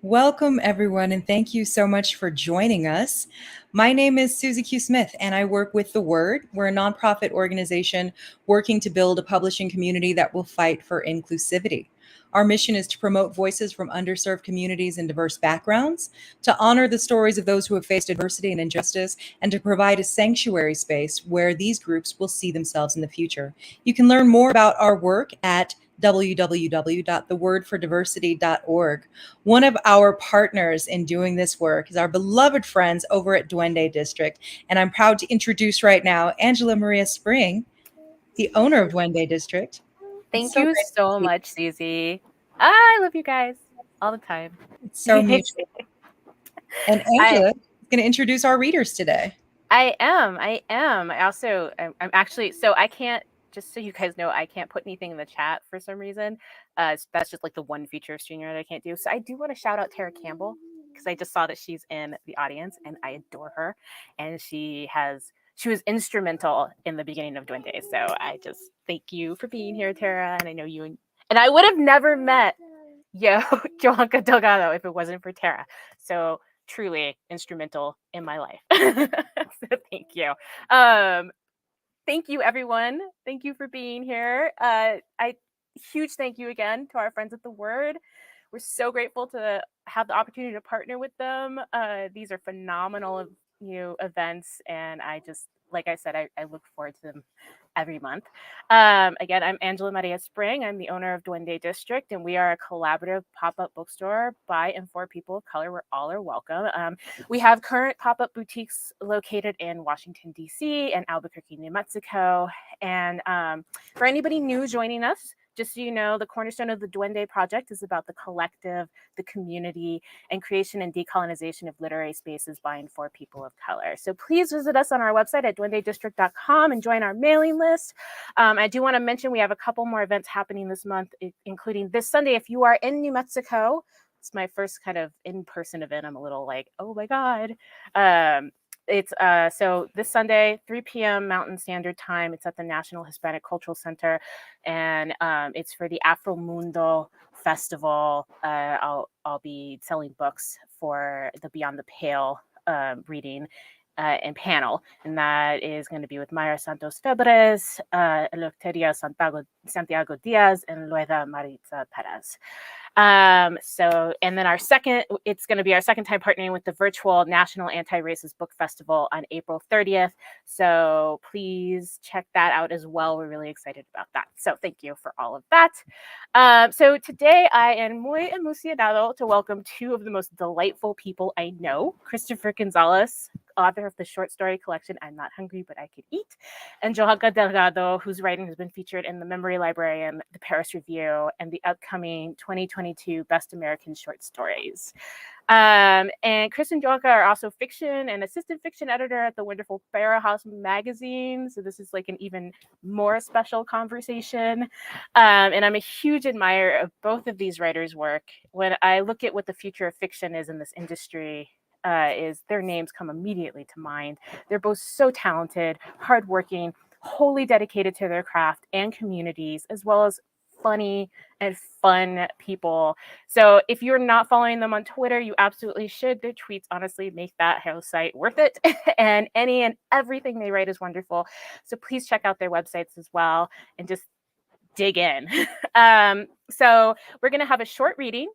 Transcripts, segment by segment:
Welcome, everyone, and thank you so much for joining us. My name is Susie Q. Smith, and I work with The Word. We're a nonprofit organization working to build a publishing community that will fight for inclusivity. Our mission is to promote voices from underserved communities and diverse backgrounds, to honor the stories of those who have faced adversity and injustice, and to provide a sanctuary space where these groups will see themselves in the future. You can learn more about our work at www.thewordfordiversity.org. One of our partners in doing this work is our beloved friends over at Duende District. And I'm proud to introduce right now Angela Maria Spring, the owner of Duende District. Thank you so much, Susie. I love you guys all the time. It's so mutual. And I Angela is going to introduce our readers today. I am. I also I'm actually so I can't, just so you guys know, I can't put anything in the chat for some reason. That's just like the one feature of StreamYard I can't do. So I do want to shout out Tara Campbell because I just saw that she's in the audience and I adore her, and she was instrumental in the beginning of Duende. So I just thank you for being here, Tara. And I know you and I would have never met Yohanca Delgado if it wasn't for Tara. So truly instrumental in my life. So thank you. Thank you, everyone. Thank you for being here. Huge thank you again to our friends at The Word. We're so grateful to have the opportunity to partner with them. These are phenomenal, events, and I just, like I said, I look forward to them every month. Again, I'm Angela Maria Spring. I'm the owner of Duende District, and we are a collaborative pop-up bookstore by and for people of color where all are welcome. We have current pop-up boutiques located in Washington, D.C. and Albuquerque, New Mexico. And for anybody new joining us, just so you know, the cornerstone of the Duende Project is about the collective, the community, and creation and decolonization of literary spaces by and for people of color. So please visit us on our website at duendedistrict.com and join our mailing list. I do want to mention we have a couple more events happening this month, including this Sunday. If you are in New Mexico, it's my first kind of in-person event. I'm a little like, oh my God. It's so this Sunday, 3 p.m. Mountain Standard Time. It's at the National Hispanic Cultural Center, and it's for the Afro Mundo Festival. I'll be selling books for the Beyond the Pale reading and panel, and that is going to be with Mayra Santos Febres, Eleuteria Santiago Diaz, and Lueda Maritza Perez. And then it's going to be our second time partnering with the virtual National Anti-Racist Book Festival on April 30th. So please check that out as well. We're really excited about that. So thank you for all of that. So today I am muy emocionado to welcome two of the most delightful people I know, Christopher Gonzalez, author of the short story collection I'm Not Hungry But I Could Eat, and Yohanca Delgado, whose writing has been featured in the Memory Librarian, the Paris Review, and the upcoming 2022 Best American Short Stories. And Chris and Yohanca are also fiction and assistant fiction editor at the wonderful Barrel House magazine. So this is like an even more special conversation. And I'm a huge admirer of both of these writers' work. When I look at what the future of fiction is in this industry, is their names come immediately to mind. They're both so talented, hardworking, wholly dedicated to their craft and communities, as well as funny and fun people. So if you're not following them on Twitter, you absolutely should. Their tweets honestly make that whole site worth it. And any and everything they write is wonderful. So please check out their websites as well and just dig in. So we're going to have a short reading,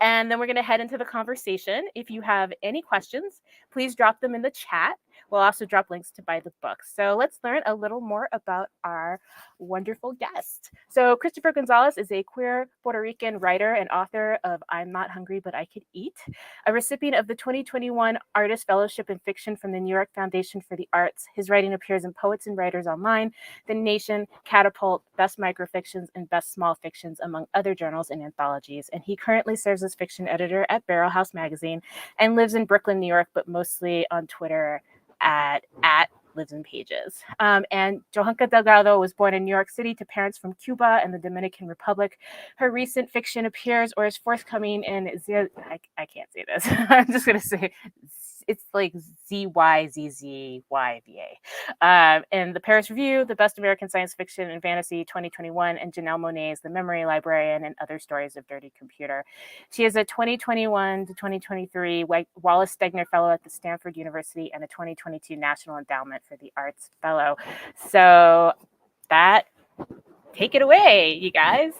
and then we're going to head into the conversation. If you have any questions, please drop them in the chat. We'll also drop links to buy the book. So let's learn a little more about our wonderful guest. So Christopher Gonzalez is a queer Puerto Rican writer and author of I'm Not Hungry But I Could Eat, a recipient of the 2021 Artist Fellowship in Fiction from the New York Foundation for the Arts. His writing appears in Poets and Writers Online, The Nation, Catapult, Best Microfictions, and Best Small Fictions, among other journals and anthologies. And he currently serves as fiction editor at Barrel House magazine and lives in Brooklyn, New York, but mostly on Twitter at Lives in Pages. And Yohanca Delgado was born in New York City to parents from Cuba and the Dominican Republic. Her recent fiction appears or is forthcoming in I can't say this. I'm just going to say it's like ZYZZYVA. In the Paris Review, the Best American Science Fiction and Fantasy 2021, and Janelle Monáe's The Memory Librarian and Other Stories of Dirty Computer. She is a 2021 to 2023 Wallace Stegner Fellow at the Stanford University and a 2022 National Endowment for the Arts Fellow. So take it away, you guys.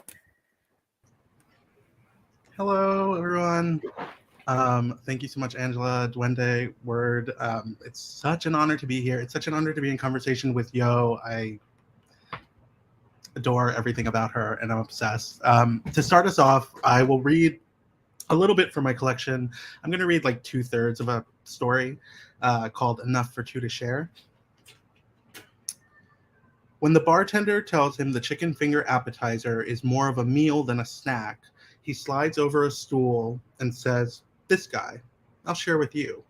Hello, everyone. Thank you so much, Angela, Duende, Word. It's such an honor to be here. It's such an honor to be in conversation with Yo. I adore everything about her, and I'm obsessed. To start us off, I will read a little bit from my collection. I'm going to read like 2/3 of a story called Enough for Two to Share. When the bartender tells him the chicken finger appetizer is more of a meal than a snack, he slides over a stool and says, "This guy, I'll share with you."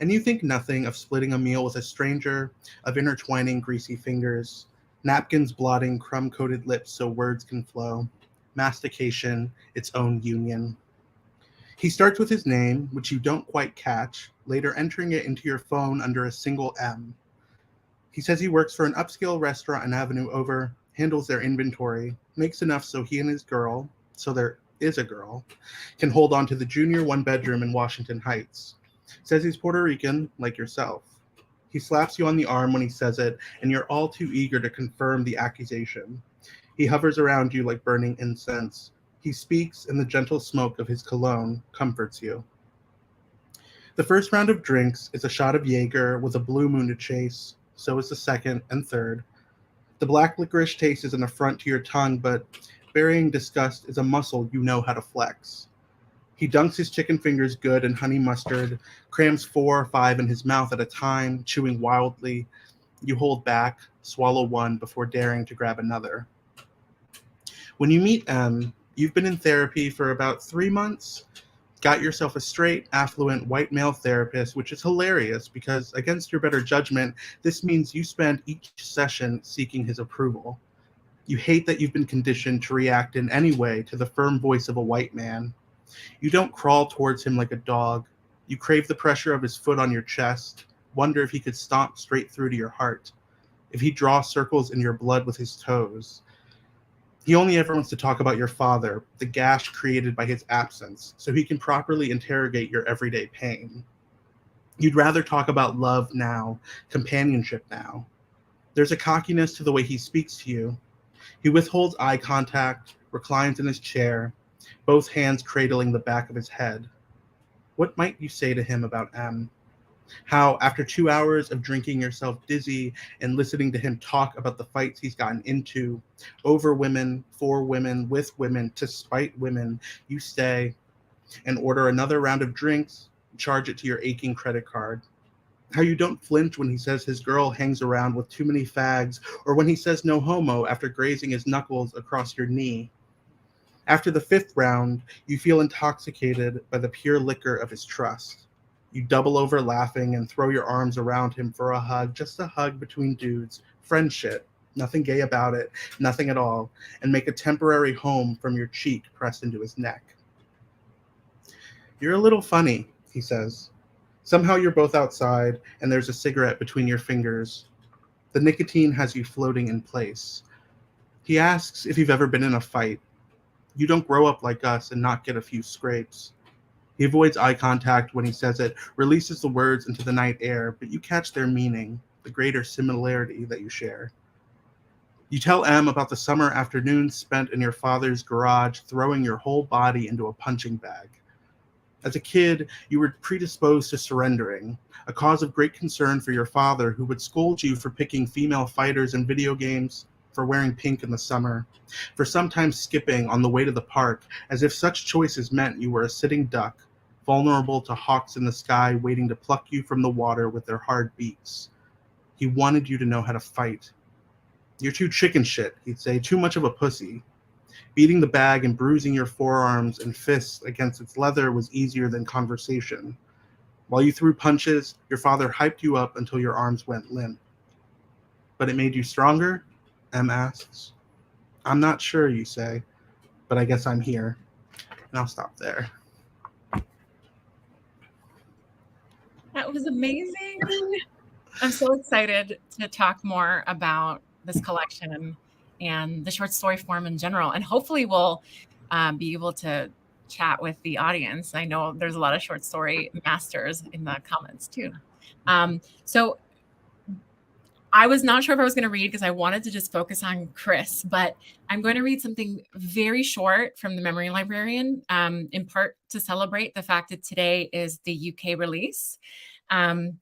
And you think nothing of splitting a meal with a stranger, of intertwining greasy fingers, napkins blotting crumb-coated lips so words can flow, mastication, its own union. He starts with his name, which you don't quite catch, later entering it into your phone under a single M. He says he works for an upscale restaurant an avenue over, handles their inventory, makes enough so he and his girl, so there is a girl, can hold on to the junior one-bedroom in Washington Heights. Says he's Puerto Rican, like yourself. He slaps you on the arm when he says it, and you're all too eager to confirm the accusation. He hovers around you like burning incense. He speaks, and the gentle smoke of his cologne comforts you. The first round of drinks is a shot of Jaeger with a blue moon to chase. So is the second and third. The black licorice taste is an affront to your tongue, but burying disgust is a muscle you know how to flex. He dunks his chicken fingers good in honey mustard, crams 4 or 5 in his mouth at a time, chewing wildly. You hold back, swallow one before daring to grab another. When you meet M, you've been in therapy for about 3 months. Got yourself a straight, affluent, white male therapist, which is hilarious because, against your better judgment, this means you spend each session seeking his approval. You hate that you've been conditioned to react in any way to the firm voice of a white man. You don't crawl towards him like a dog. You crave the pressure of his foot on your chest, wonder if he could stomp straight through to your heart, if he draws circles in your blood with his toes. He only ever wants to talk about your father, the gash created by his absence, so he can properly interrogate your everyday pain. You'd rather talk about love now, companionship now. There's a cockiness to the way he speaks to you. He withholds eye contact, reclines in his chair, both hands cradling the back of his head. What might you say to him about M? How, after 2 hours of drinking yourself dizzy and listening to him talk about the fights he's gotten into, over women, for women, with women, to spite women, you stay and order another round of drinks, charge it to your aching credit card. How you don't flinch when he says his girl hangs around with too many fags, or when he says no homo after grazing his knuckles across your knee. After the 5th round, you feel intoxicated by the pure liquor of his trust. You double over laughing and throw your arms around him for a hug, just a hug between dudes, friend shit, nothing gay about it, nothing at all, and make a temporary home from your cheek pressed into his neck. You're a little funny, he says. Somehow you're both outside, and there's a cigarette between your fingers. The nicotine has you floating in place. He asks if you've ever been in a fight. You don't grow up like us and not get a few scrapes. He avoids eye contact when he says it, releases the words into the night air, but you catch their meaning, the greater similarity that you share. You tell M about the summer afternoons spent in your father's garage, throwing your whole body into a punching bag. As a kid, you were predisposed to surrendering, a cause of great concern for your father, who would scold you for picking female fighters in video games, for wearing pink in the summer, for sometimes skipping on the way to the park, as if such choices meant you were a sitting duck, vulnerable to hawks in the sky waiting to pluck you from the water with their hard beaks. He wanted you to know how to fight. You're too chicken shit, he'd say, too much of a pussy. Beating the bag and bruising your forearms and fists against its leather was easier than conversation. While you threw punches, your father hyped you up until your arms went limp. But it made you stronger? M asks. I'm not sure, you say, but I guess I'm here. And I'll stop there. That was amazing. I'm so excited to talk more about this collection and the short story form in general. And hopefully we'll be able to chat with the audience. I know there's a lot of short story masters in the comments too. So I was not sure if I was going to read because I wanted to just focus on Chris, but I'm going to read something very short from the Memory Librarian, in part to celebrate the fact that today is the UK release. And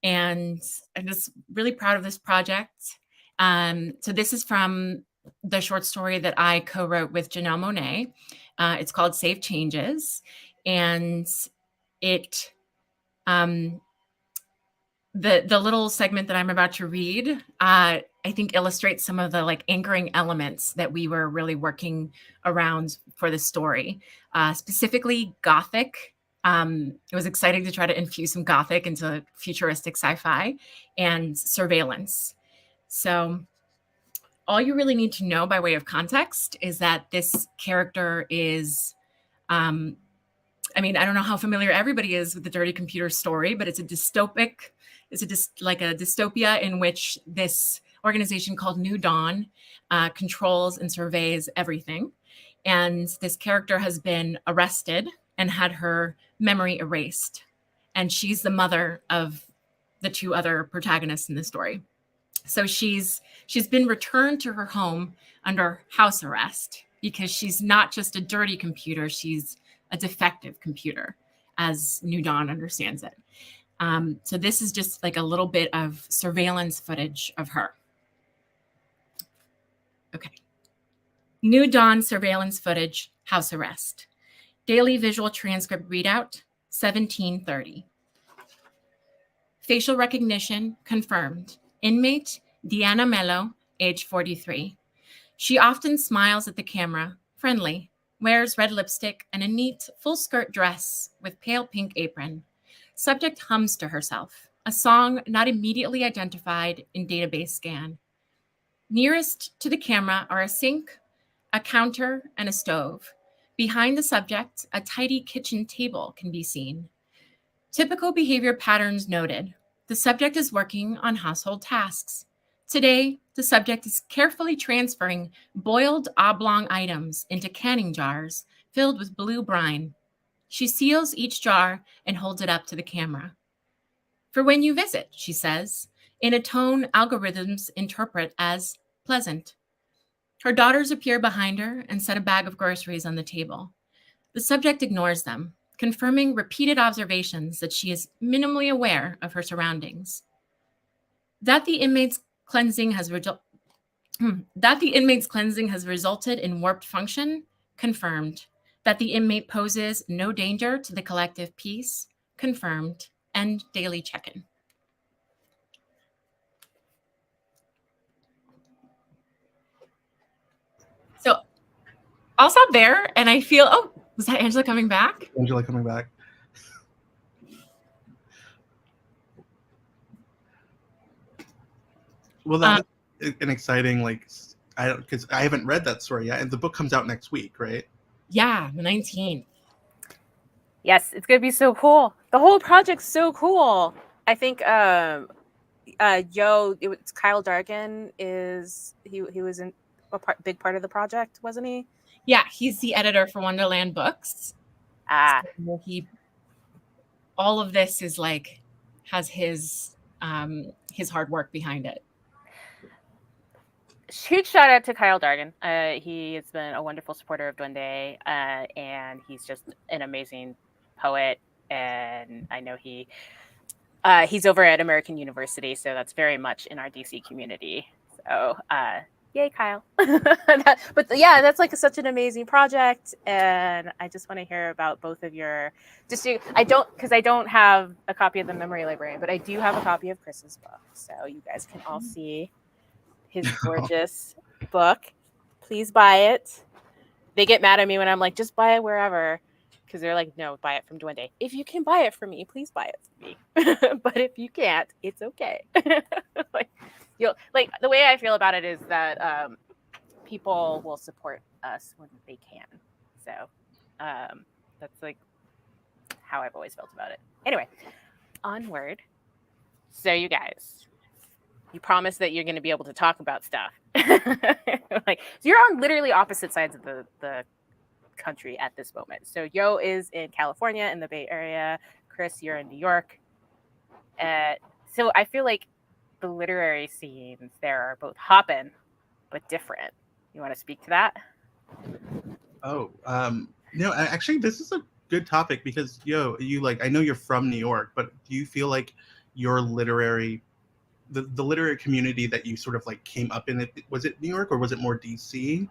I'm just really proud of this project. So this is from the short story that I co-wrote with Janelle Monáe. It's called Save Changes. And it, the little segment that I'm about to read, I think illustrates some of the like anchoring elements that we were really working around for the story, specifically Gothic. It was exciting to try to infuse some Gothic into futuristic sci-fi and surveillance. So all you really need to know by way of context is that this character is, I don't know how familiar everybody is with the Dirty Computer story, but it's a dystopia in which this organization called New Dawn controls and surveys everything. And this character has been arrested and had her memory erased. And she's the mother of the two other protagonists in the story. So she's been returned to her home under house arrest because she's not just a dirty computer, she's a defective computer, as New Dawn understands it. So this is just like a little bit of surveillance footage of her. Okay. New Dawn surveillance footage, house arrest. Daily visual transcript readout, 17:30. Facial recognition confirmed. Inmate, Deanna Mello, age 43. She often smiles at the camera, friendly, wears red lipstick and a neat full-skirt dress with pale pink apron. Subject hums to herself, a song not immediately identified in database scan. Nearest to the camera are a sink, a counter, and a stove. Behind the subject, a tidy kitchen table can be seen. Typical behavior patterns noted. The subject is working on household tasks. Today, the subject is carefully transferring boiled oblong items into canning jars filled with blue brine. She seals each jar and holds it up to the camera. For when you visit, she says, in a tone algorithms interpret as pleasant. Her daughters appear behind her and set a bag of groceries on the table. The subject ignores them, confirming repeated observations that she is minimally aware of her surroundings. That the inmate's cleansing has resulted in warped function, confirmed. That the inmate poses no danger to the collective peace, confirmed. End daily check-in. So I'll stop there, and I feel, oh, was that Angela coming back? Angela coming back. Well, that's an exciting, because I haven't read that story yet, and the book comes out next week, right? Yeah, the 19th. Yes, it's gonna be so cool. The whole project's so cool. I think Kyle Dargan he was in big part of the project, wasn't he? Yeah, he's the editor for Wonderland Books. So all of this is has his hard work behind it. Huge shout out to Kyle Dargan. He has been a wonderful supporter of Duende, and he's just an amazing poet. And I know he's over at American University, so that's very much in our DC community. So yay, Kyle. But yeah, that's such an amazing project, and I just want to hear about both of your. I don't have a copy of the Memory Librarian, but I do have a copy of Chris's book, so you guys can all see his gorgeous book. Please buy it. They get mad at me when I'm like, just buy it wherever, because they're like, no, buy it from Duende. If you can buy it from me, please buy it from me. But if you can't, it's okay. The way I feel about it is that people will support us when they can. So that's how I've always felt about it. Anyway, onward. So you guys, you promise that you're going to be able to talk about stuff. Like, so you're on literally opposite sides of the country at this moment. So Yo is in California in the Bay Area. Chris, you're in New York. So I feel like the literary scenes there are both hopping but different. You want to speak to that? Oh, no, actually, this is a good topic because, Yo, you like, I know you're from New York, but do you feel like your literary, the literary community that you sort of like came up in, was it New York or was it more DC?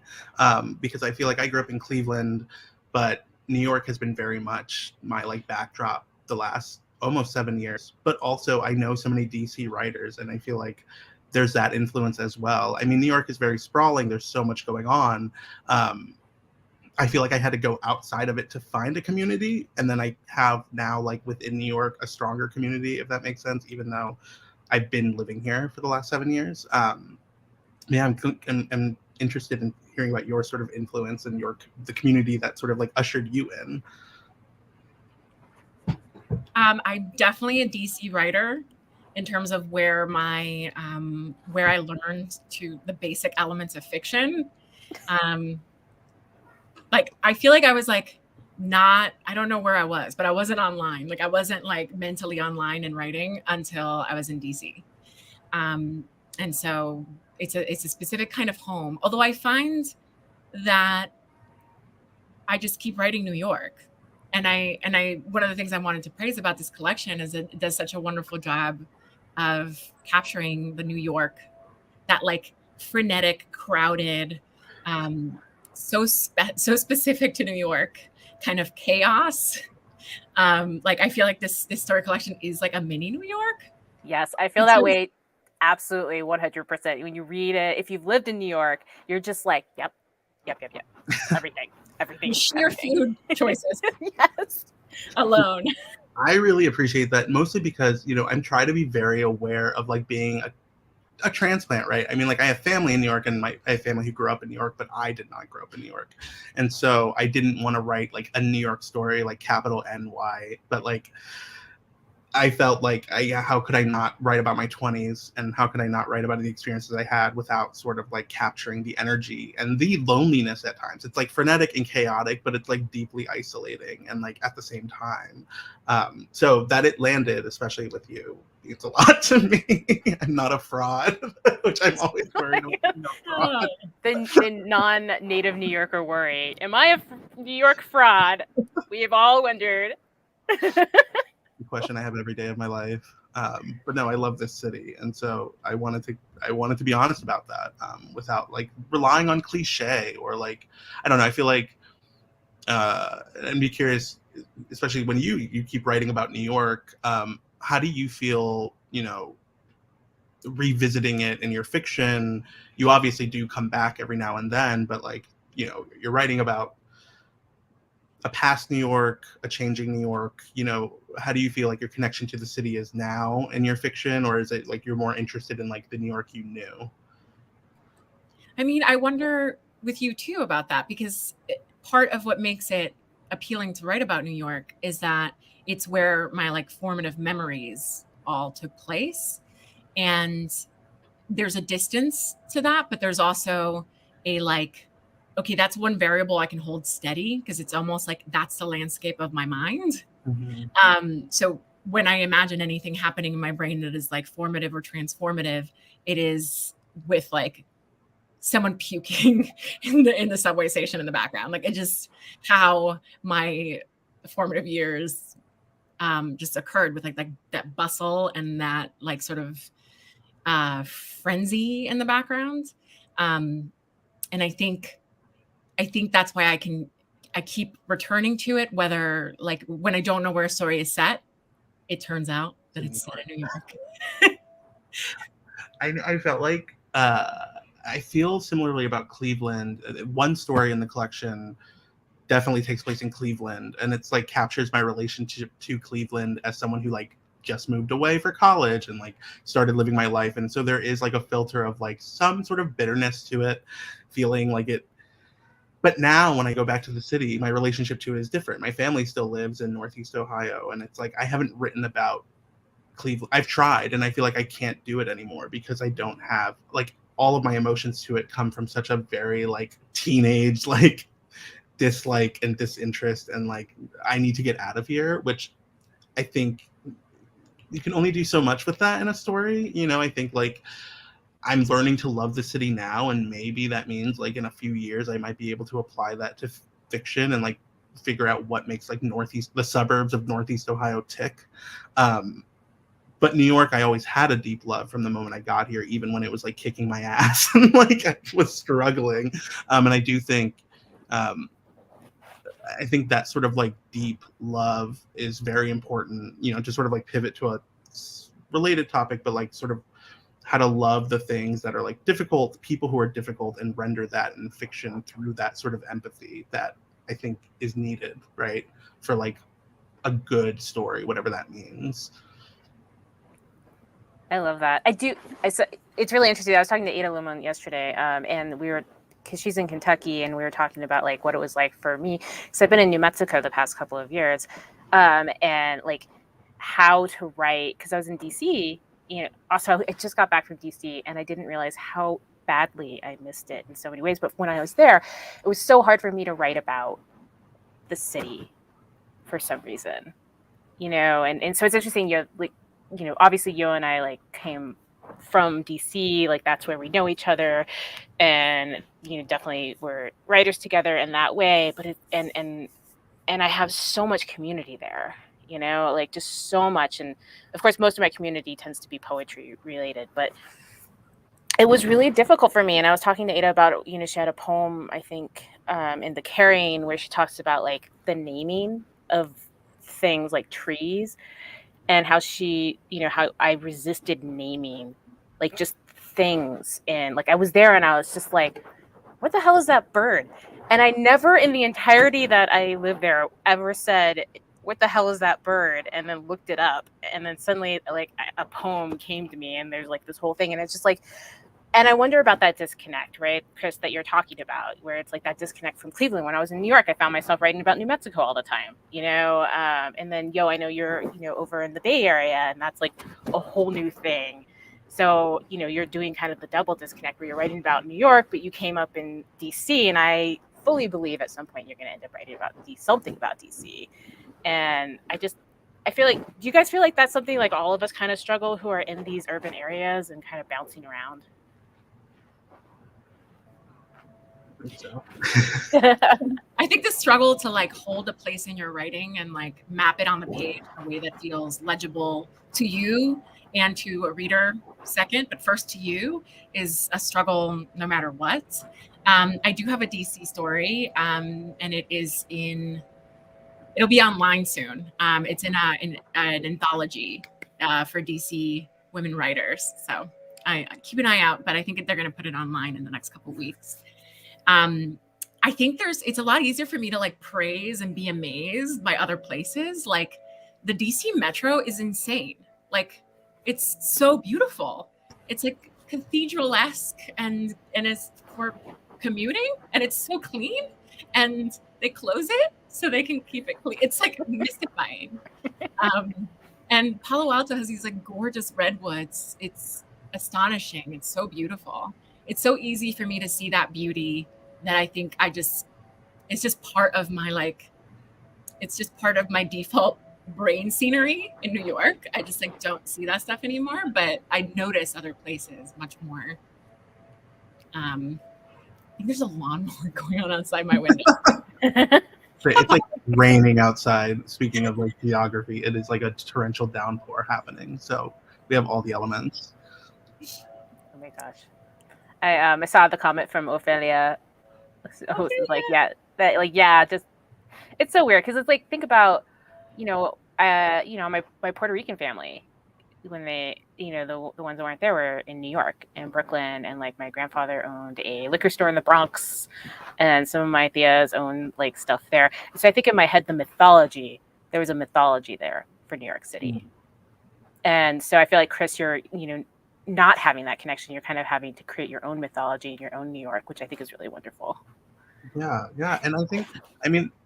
Because I feel like I grew up in Cleveland, but New York has been very much my like backdrop the last almost 7 years. But also I know so many DC writers, and I feel like there's that influence as well. I mean, New York is very sprawling. There's so much going on. I feel like I had to go outside of it to find a community, and then I have now, like within New York, a stronger community, if that makes sense, even though I've been living here for the last 7 years. Yeah, I'm interested in hearing about your sort of influence and the community that sort of like ushered you in. I'm definitely a DC writer in terms of where my where I learned to the basic elements of fiction. Like I feel like I was like I don't know where I was, but I wasn't online. Like I wasn't like mentally online and writing until I was in DC. And so it's a specific kind of home. Although I find that I just keep writing New York. And I one of the things I wanted to praise about this collection is it does such a wonderful job of capturing the New York, that like frenetic, crowded, so specific to New York kind of chaos. Like I feel like this story collection is like a mini New York. Yes, I feel that way. Absolutely, 100%. When you read it, if you've lived in New York, you're just like, yep. Everything. Sheer food choices. Yes. Alone. I really appreciate that, mostly because, I'm trying to be very aware of like being a transplant, right? I mean, like I have family in New York, and I have family who grew up in New York, but I did not grow up in New York. And so I didn't want to write like a New York story, like capital NY, but like I felt like, how could I not write about my 20s, and how could I not write about the experiences I had without sort of like capturing the energy and the loneliness at times. It's like frenetic and chaotic, but it's like deeply isolating and like at the same time. So that it landed, especially with you, means a lot to me. I'm not a fraud, which I'm always worried about. The non-native New Yorker worry. Am I a New York fraud? We have all wondered. Question I have every day of my life. But no, I love this city, and so I wanted to be honest about that, without like relying on cliche or like, I don't know. I feel like and be curious, especially when you keep writing about New York. How do you feel, revisiting it in your fiction? You obviously do come back every now and then, but like, you're writing about a past New York, a changing New York. How do you feel like your connection to the city is now in your fiction, or is it like you're more interested in like the New York you knew? I mean, I wonder with you too about that, because part of what makes it appealing to write about New York is that it's where my like formative memories all took place. And there's a distance to that, but there's also a like, okay, that's one variable I can hold steady, because it's almost like that's the landscape of my mind. Mm-hmm. So when I imagine anything happening in my brain that is like formative or transformative, it is with like someone puking in the subway station in the background. Like it just how my formative years just occurred, with like that bustle and that like sort of frenzy in the background. And I think that's why I keep returning to it, whether like when I don't know where a story is set, it turns out that it's set in New York. I felt like I feel similarly about Cleveland. One story in the collection definitely takes place in Cleveland, and it's like captures my relationship to Cleveland as someone who like just moved away for college and like started living my life. And so there is like a filter of like some sort of bitterness to it, feeling like it. But now when I go back to the city, my relationship to it is different. My family still lives in Northeast Ohio, and it's like I haven't written about Cleveland. I've tried, and I feel like I can't do it anymore because I don't have, like, all of my emotions to it come from such a very, like, teenage, like, dislike and disinterest, and, like, I need to get out of here, which I think you can only do so much with that in a story. You know, I think, like, I'm learning to love the city now, and maybe that means, like, in a few years I might be able to apply that to fiction and, like, figure out what makes, like, the suburbs of Northeast Ohio tick. But New York, I always had a deep love from the moment I got here, even when it was, like, kicking my ass and, like, I was struggling. And I do think, I think that sort of, like, deep love is very important, you know, to sort of, like, pivot to a related topic, but, like, sort of how to love the things that are, like, difficult, people who are difficult, and render that in fiction through that sort of empathy that I think is needed, right, for, like, a good story, whatever that means. I love that. It's really interesting. I was talking to Ada Limon yesterday, and we were, because she's in Kentucky, and we were talking about, like, what it was like for me. So I've been in New Mexico the past couple of years, and, like, how to write, because I was in DC. You know, also I just got back from DC, and I didn't realize how badly I missed it in so many ways. But when I was there, it was so hard for me to write about the city for some reason, you know. And so it's interesting. You know, obviously you and I, like, came from DC, like, that's where we know each other, and, you know, definitely we're writers together in that way. But and I have so much community there, you know, like, just so much. And of course, most of my community tends to be poetry related, but it was really difficult for me. And I was talking to Ada about, you know, she had a poem, I think, in The Carrying, where she talks about, like, the naming of things like trees, and how she, you know, how I resisted naming, like, just things. And, like, I was there and I was just like, what the hell is that bird? And I never in the entirety that I lived there ever said, what the hell is that bird? And then looked it up. And then suddenly, like, a poem came to me, and there's, like, this whole thing. And it's just like, and I wonder about that disconnect, right, Chris, that you're talking about, where it's like that disconnect from Cleveland. When I was in New York, I found myself writing about New Mexico all the time, you know. And then, I know you're, you know, over in the Bay Area, and that's, like, a whole new thing. So, you know, you're doing kind of the double disconnect, where you're writing about New York, but you came up in DC, and I fully believe at some point you're going to end up writing about something about DC. And I feel like, do you guys feel like that's something, like, all of us kind of struggle who are in these urban areas and kind of bouncing around? So. I think the struggle to, like, hold a place in your writing and, like, map it on the page in a way that feels legible to you and to a reader second, but first to you, is a struggle no matter what. I do have a DC story, and it'll be online soon. It's in an anthology for DC women writers. So I keep an eye out, but I think they're going to put it online in the next couple of weeks. I think it's a lot easier for me to, like, praise and be amazed by other places. Like, the DC Metro is insane. Like, it's so beautiful. It's, like, cathedral-esque, and it's for commuting, and it's so clean, and they close it so they can keep it clean. It's, like, mystifying. And Palo Alto has these, like, gorgeous redwoods. It's astonishing. It's so beautiful. It's so easy for me to see that beauty that I think it's just part of my, like, it's just part of my default brain scenery in New York. I just, like, don't see that stuff anymore, but I notice other places much more. I think there's a lawnmower going on outside my window. It's, like, raining outside. Speaking of, like, geography, it is, like, a torrential downpour happening. So we have all the elements. Oh my gosh. I saw the comment from Ophelia, who's like, just, it's so weird, because it's like, think about, my Puerto Rican family, when they, the ones that weren't there were in New York and Brooklyn, and, like, my grandfather owned a liquor store in the Bronx, and some of my tias owned, like, stuff there. So I think in my head, there was a mythology there for New York City. Mm-hmm. And so I feel like, Chris, you're, not having that connection. You're kind of having to create your own mythology in your own New York, which I think is really wonderful. Yeah. And I think,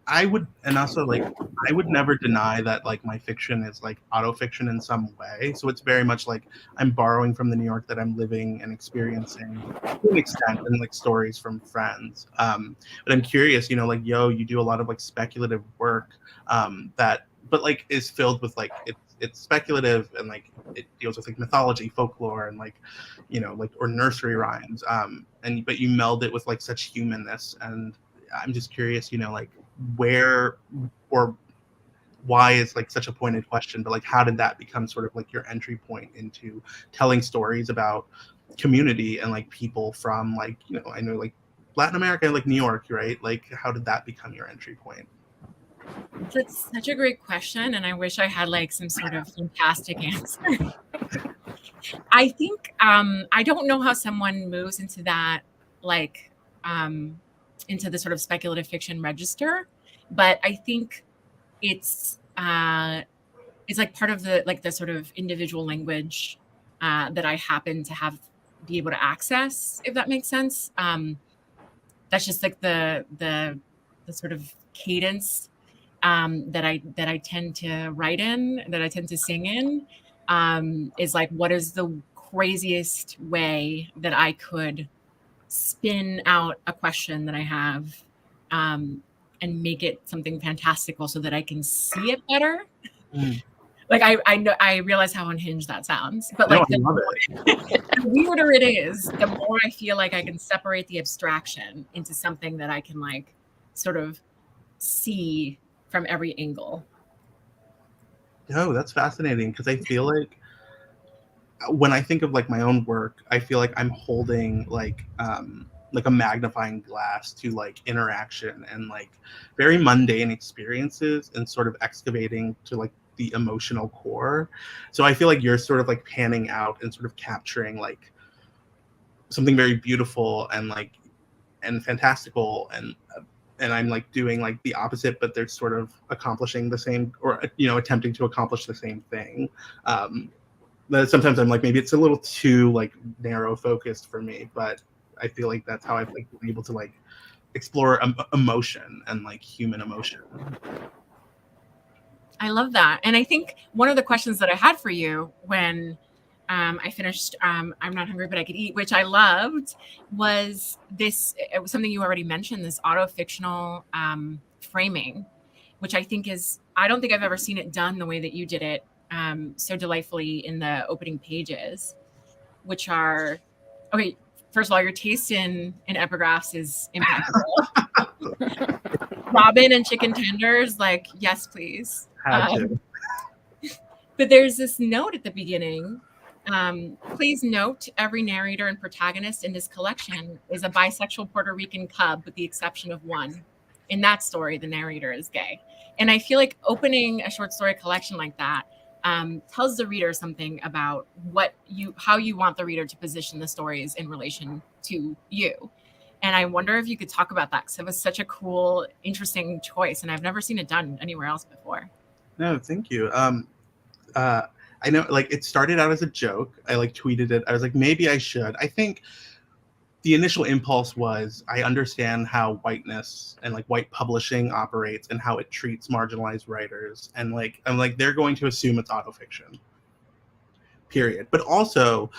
I would, and also like I would never deny that like my fiction is like autofiction in some way. So it's very much like I'm borrowing from the New York that I'm living and experiencing to an extent, and like stories from friends. But I'm curious, like you do a lot of like speculative work that, but like is filled with like it's speculative and like it deals with like mythology, folklore, and like like or nursery rhymes. And but you meld it with like such humanness, and I'm just curious, like where or why is like such a pointed question, but like how did that become sort of like your entry point into telling stories about community and like people from like I know like Latin America, like New York, right? Like how did that become your entry point? That's such a great question, and I wish I had like some sort of fantastic answer. I think I don't know how someone moves into that, like into the sort of speculative fiction register, but I think it's like part of the sort of individual language that I happen to be able to access, if that makes sense. That's just like the sort of cadence that I tend to write in, that I tend to sing in, is like, what is the craziest way that I could spin out a question that I have, and make it something fantastical so that I can see it better. Like I know, I realize how unhinged that sounds, but like I love the weirder it is, the more I feel like I can separate the abstraction into something that I can like sort of see from every angle. No, that's fascinating, because I feel like when I think of like my own work, I feel like I'm holding like a magnifying glass to like interaction and like very mundane experiences and sort of excavating to like the emotional core. So I feel like you're sort of like panning out and sort of capturing like something very beautiful and like and fantastical, and I'm like doing like the opposite, but they're sort of accomplishing the same, or attempting to accomplish the same thing. But sometimes I'm like, maybe it's a little too like narrow focused for me, but I feel like that's how I've like been able to like explore emotion and like human emotion. I love that. And I think one of the questions that I had for you when I finished I'm Not Hungry But I Could Eat, which I loved, was this, it was something you already mentioned, this auto-fictional framing, which I think is, I don't think I've ever seen it done the way that you did it so delightfully in the opening pages, which are, okay, first of all, your taste in epigraphs is impeccable. Robin and chicken tenders, like, yes, please. But there's this note at the beginning. Please note, every narrator and protagonist in this collection is a bisexual Puerto Rican cub, with the exception of one. In that story, the narrator is gay. And I feel like opening a short story collection like that tells the reader something about how you want the reader to position the stories in relation to you. And I wonder if you could talk about that, because it was such a cool, interesting choice, and I've never seen it done anywhere else before. No, thank you. I know, like, it started out as a joke. I like tweeted it. I was like, maybe I should. I think the initial impulse was, I understand how whiteness and like white publishing operates and how it treats marginalized writers, and like I'm like, they're going to assume it's autofiction. Period. But also,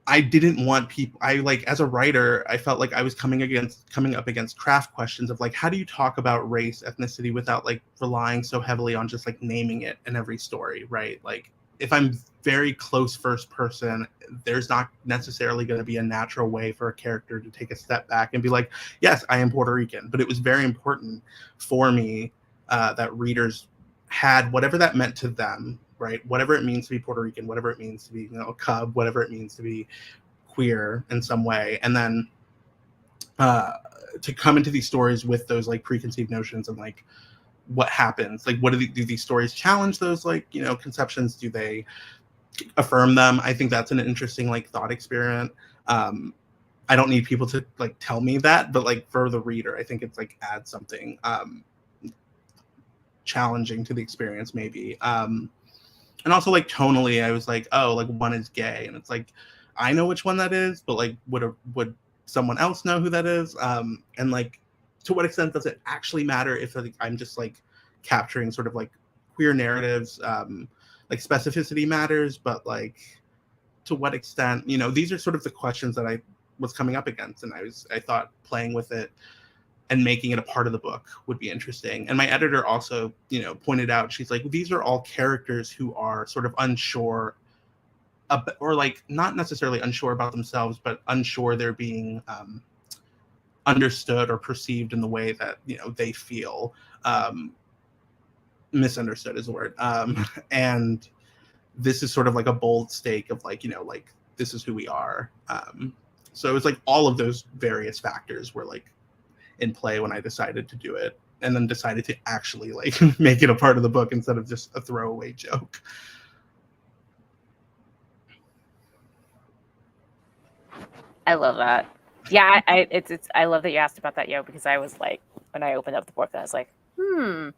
I didn't want people, I like, as a writer, I felt like I was coming up against craft questions of like, how do you talk about race, ethnicity without like relying so heavily on just like naming it in every story, right? Like, if I'm very close first person, there's not necessarily going to be a natural way for a character to take a step back and be like, yes, I am Puerto Rican. But it was very important for me that readers had whatever that meant to them, right? Whatever it means to be Puerto Rican, whatever it means to be, a cub, whatever it means to be queer in some way. And then to come into these stories with those like preconceived notions of like, what happens, like, what do these stories challenge those like conceptions? Do they affirm them? I think that's an interesting like thought experiment. I don't need people to like tell me that, but like for the reader, I think it's like adds something challenging to the experience maybe. And also like tonally, I was like, oh, like one is gay, and it's like, I know which one that is, but like would someone else know who that is? And like to what extent does it actually matter if like, I'm just like capturing sort of like queer narratives, like specificity matters, but like to what extent, you know, these are sort of the questions that I was coming up against, and I thought playing with it and making it a part of the book would be interesting. And my editor also, you know, pointed out, she's like, these are all characters who are sort of unsure or like not necessarily unsure about themselves, but unsure they're being understood or perceived in the way that, you know, they feel. Misunderstood is the word. And this is sort of like a bold stake of like, you know, like this is who we are. So it was like all of those various factors were like in play when I decided to do it, and then decided to actually like make it a part of the book instead of just a throwaway joke. I love that. Yeah, I love that you asked about that, Yo, because I was like, when I opened up the book, I was like, and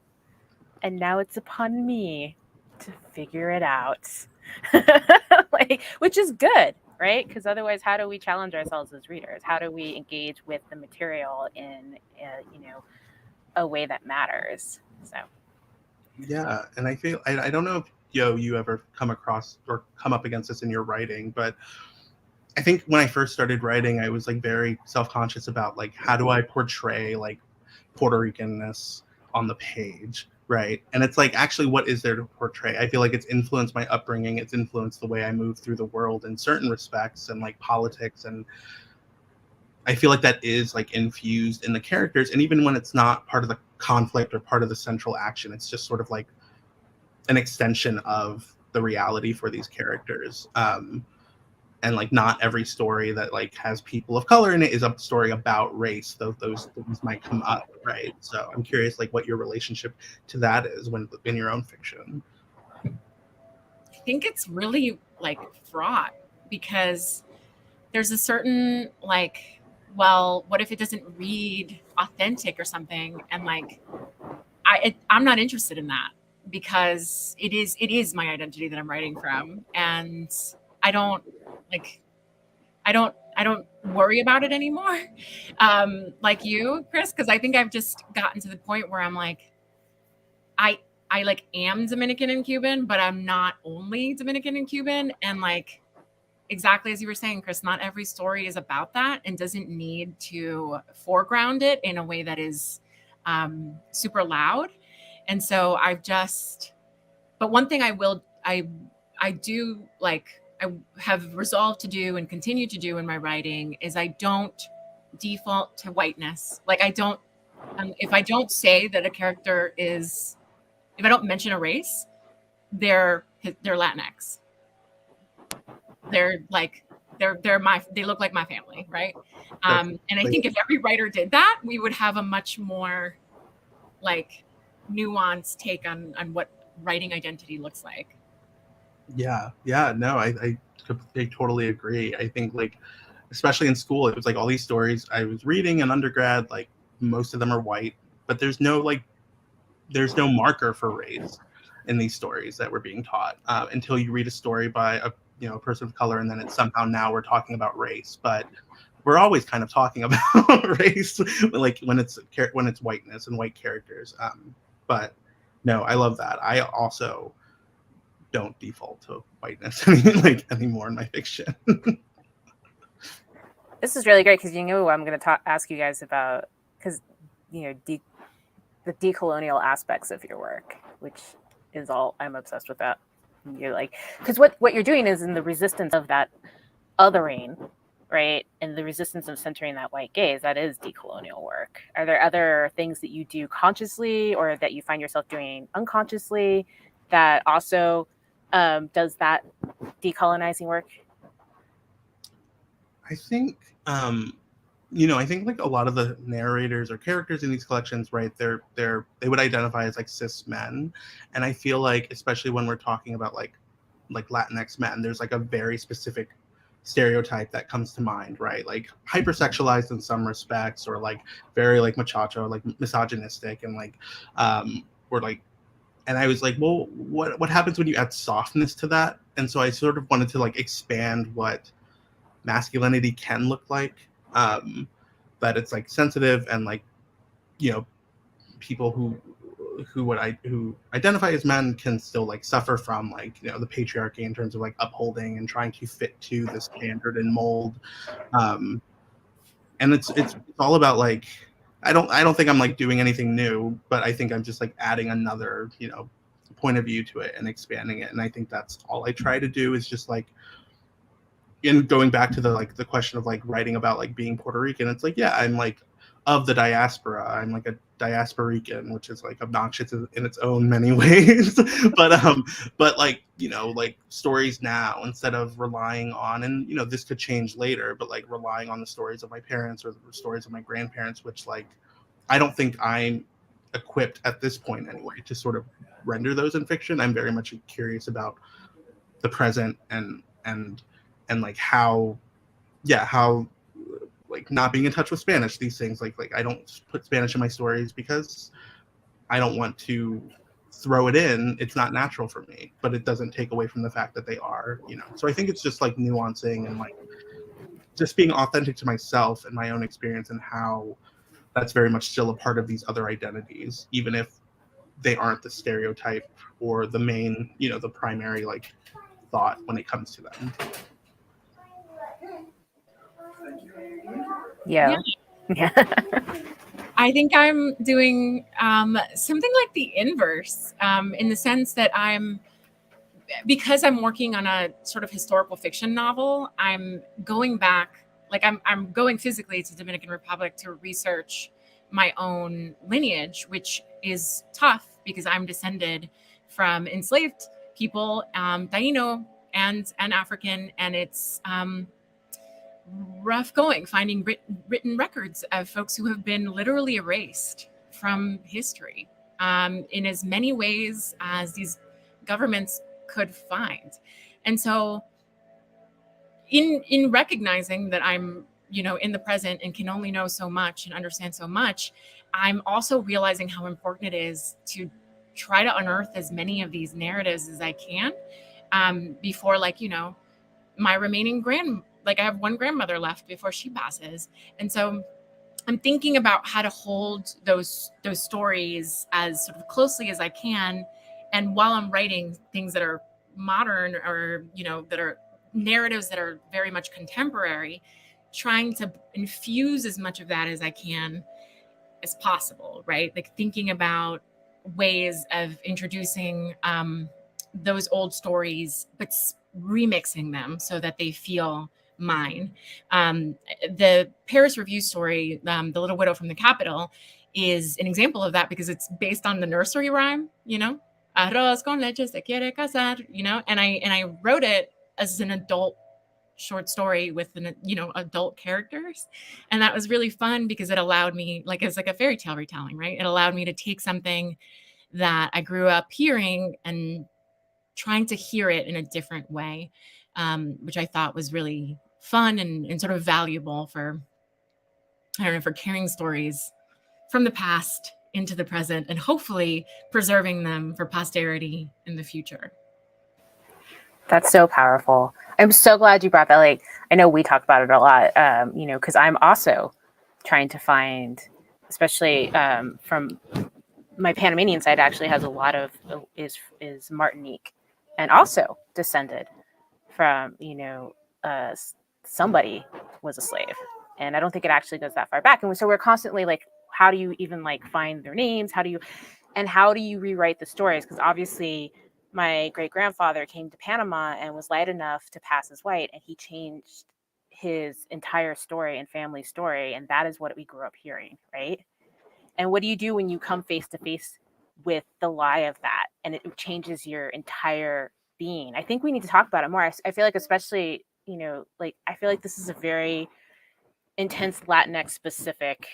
now it's upon me to figure it out. Like, which is good, right? Because otherwise, how do we challenge ourselves as readers? How do we engage with the material in, you know, a way that matters? So. Yeah, and I feel I don't know if you ever come across or come up against this in your writing, but I think when I first started writing, I was like very self-conscious about like how do I portray like Puerto Ricanness on the page, right? And it's like, actually, what is there to portray? I feel like it's influenced my upbringing, it's influenced the way I move through the world in certain respects, and like politics, and I feel like that is like infused in the characters. And even when it's not part of the conflict or part of the central action, it's just sort of like an extension of the reality for these characters. And like not every story that like has people of color in it is a story about race, though those things might come up, right? So I'm curious like what your relationship to that is when in your own fiction. I think it's really like fraught, because there's a certain like, well, what if it doesn't read authentic or something? And like, I'm not interested in that, because it is my identity that I'm writing from, and I don't worry about it anymore, like you, Chris, because I think I've just gotten to the point where I'm like, I like am Dominican and Cuban, but I'm not only Dominican and Cuban, and like exactly as you were saying, Chris, not every story is about that and doesn't need to foreground it in a way that is super loud. And so but one thing I do like, I have resolved to do and continue to do in my writing is I don't default to whiteness. Like I don't, if I don't say that a character is, if I don't mention a race, they're Latinx. They're like, they look like my family, right? And I think if every writer did that, we would have a much more like nuanced take on what writing identity looks like. Yeah, no, I totally agree. I think like, especially in school, it was like all these stories I was reading in undergrad, like most of them are white, but there's no marker for race in these stories that were being taught until you read a story by a person of color, and then it's somehow now we're talking about race, but we're always kind of talking about race, like when it's whiteness and white characters. But no, I love that. I also don't default to whiteness anymore in my fiction. This is really great, because you know I'm going to ask you guys about, because the decolonial aspects of your work, which is all, I'm obsessed with that. You're like, because what you're doing is in the resistance of that othering, right, and the resistance of centering that white gaze, that is decolonial work. Are there other things that you do consciously or that you find yourself doing unconsciously that also does that decolonizing work? I think I think like a lot of the narrators or characters in these collections, right, they would identify as like cis men, and I feel like especially when we're talking about like Latinx men, there's like a very specific stereotype that comes to mind, right? Like hypersexualized in some respects, or like very like machacho, like misogynistic, and like or like, and I was like, well, what happens when you add softness to that? And so I sort of wanted to like expand what masculinity can look like, that it's like sensitive and like you know, people who identify as men can still like suffer from like, you know, the patriarchy in terms of like upholding and trying to fit to the standard and mold. And it's all about like, I don't think I'm like doing anything new, but I think I'm just like adding another, you know, point of view to it and expanding it. And I think that's all I try to do, is just like, in going back to the like the question of like writing about like being Puerto Rican, it's like, yeah, I'm like of the diaspora. I'm like a diasporican, which is like obnoxious in its own many ways. But like, you know, like stories now, instead of relying on, and you know, this could change later, but like relying on the stories of my parents or the stories of my grandparents, which like I don't think I'm equipped at this point anyway to sort of render those in fiction. I'm very much curious about the present and like how like not being in touch with Spanish, these things like I don't put Spanish in my stories because I don't want to throw it in. It's not natural for me, but it doesn't take away from the fact that they are, you know. So I think it's just like nuancing and like just being authentic to myself and my own experience, and how that's very much still a part of these other identities, even if they aren't the stereotype or the main, you know, the primary like thought when it comes to them. Yeah. I think I'm doing something like the inverse, in the sense that because I'm working on a sort of historical fiction novel, I'm going back, like I'm going physically to Dominican Republic to research my own lineage, which is tough because I'm descended from enslaved people, Taino and African, and it's rough going finding written records of folks who have been literally erased from history, in as many ways as these governments could find. And so in recognizing that I'm, you know, in the present and can only know so much and understand so much, I'm also realizing how important it is to try to unearth as many of these narratives as I can, before, like, you know, my remaining I have one grandmother left before she passes. And so I'm thinking about how to hold those stories as sort of closely as I can. And while I'm writing things that are modern, or, you know, that are narratives that are very much contemporary, trying to infuse as much of that as I can as possible, right? Like thinking about ways of introducing those old stories, but remixing them so that they feel mine. The Paris Review story, The Little Widow from the Capital, is an example of that because it's based on the nursery rhyme, you know, arroz con leche se quiere casar, you know, and I wrote it as an adult short story with adult characters, and that was really fun because it allowed me, like, it's like a fairy tale retelling, right? It allowed me to take something that I grew up hearing and trying to hear it in a different way, which I thought was really fun and sort of valuable for, I don't know, for carrying stories from the past into the present and hopefully preserving them for posterity in the future. That's so powerful. I'm so glad you brought that. Like, I know we talk about it a lot, because I'm also trying to find, especially from my Panamanian side, actually has a lot of is Martinique, and also descended from, somebody was a slave, and I don't think it actually goes that far back. And so we're constantly like, how do you even like find their names? How do you rewrite the stories? Because obviously my great grandfather came to Panama and was light enough to pass as white, and he changed his entire story and family story, and that is what we grew up hearing, right? And what do you do when you come face to face with the lie of that, and it changes your entire being? I think we need to talk about it more. I feel like, especially, I feel like this is a very intense Latinx specific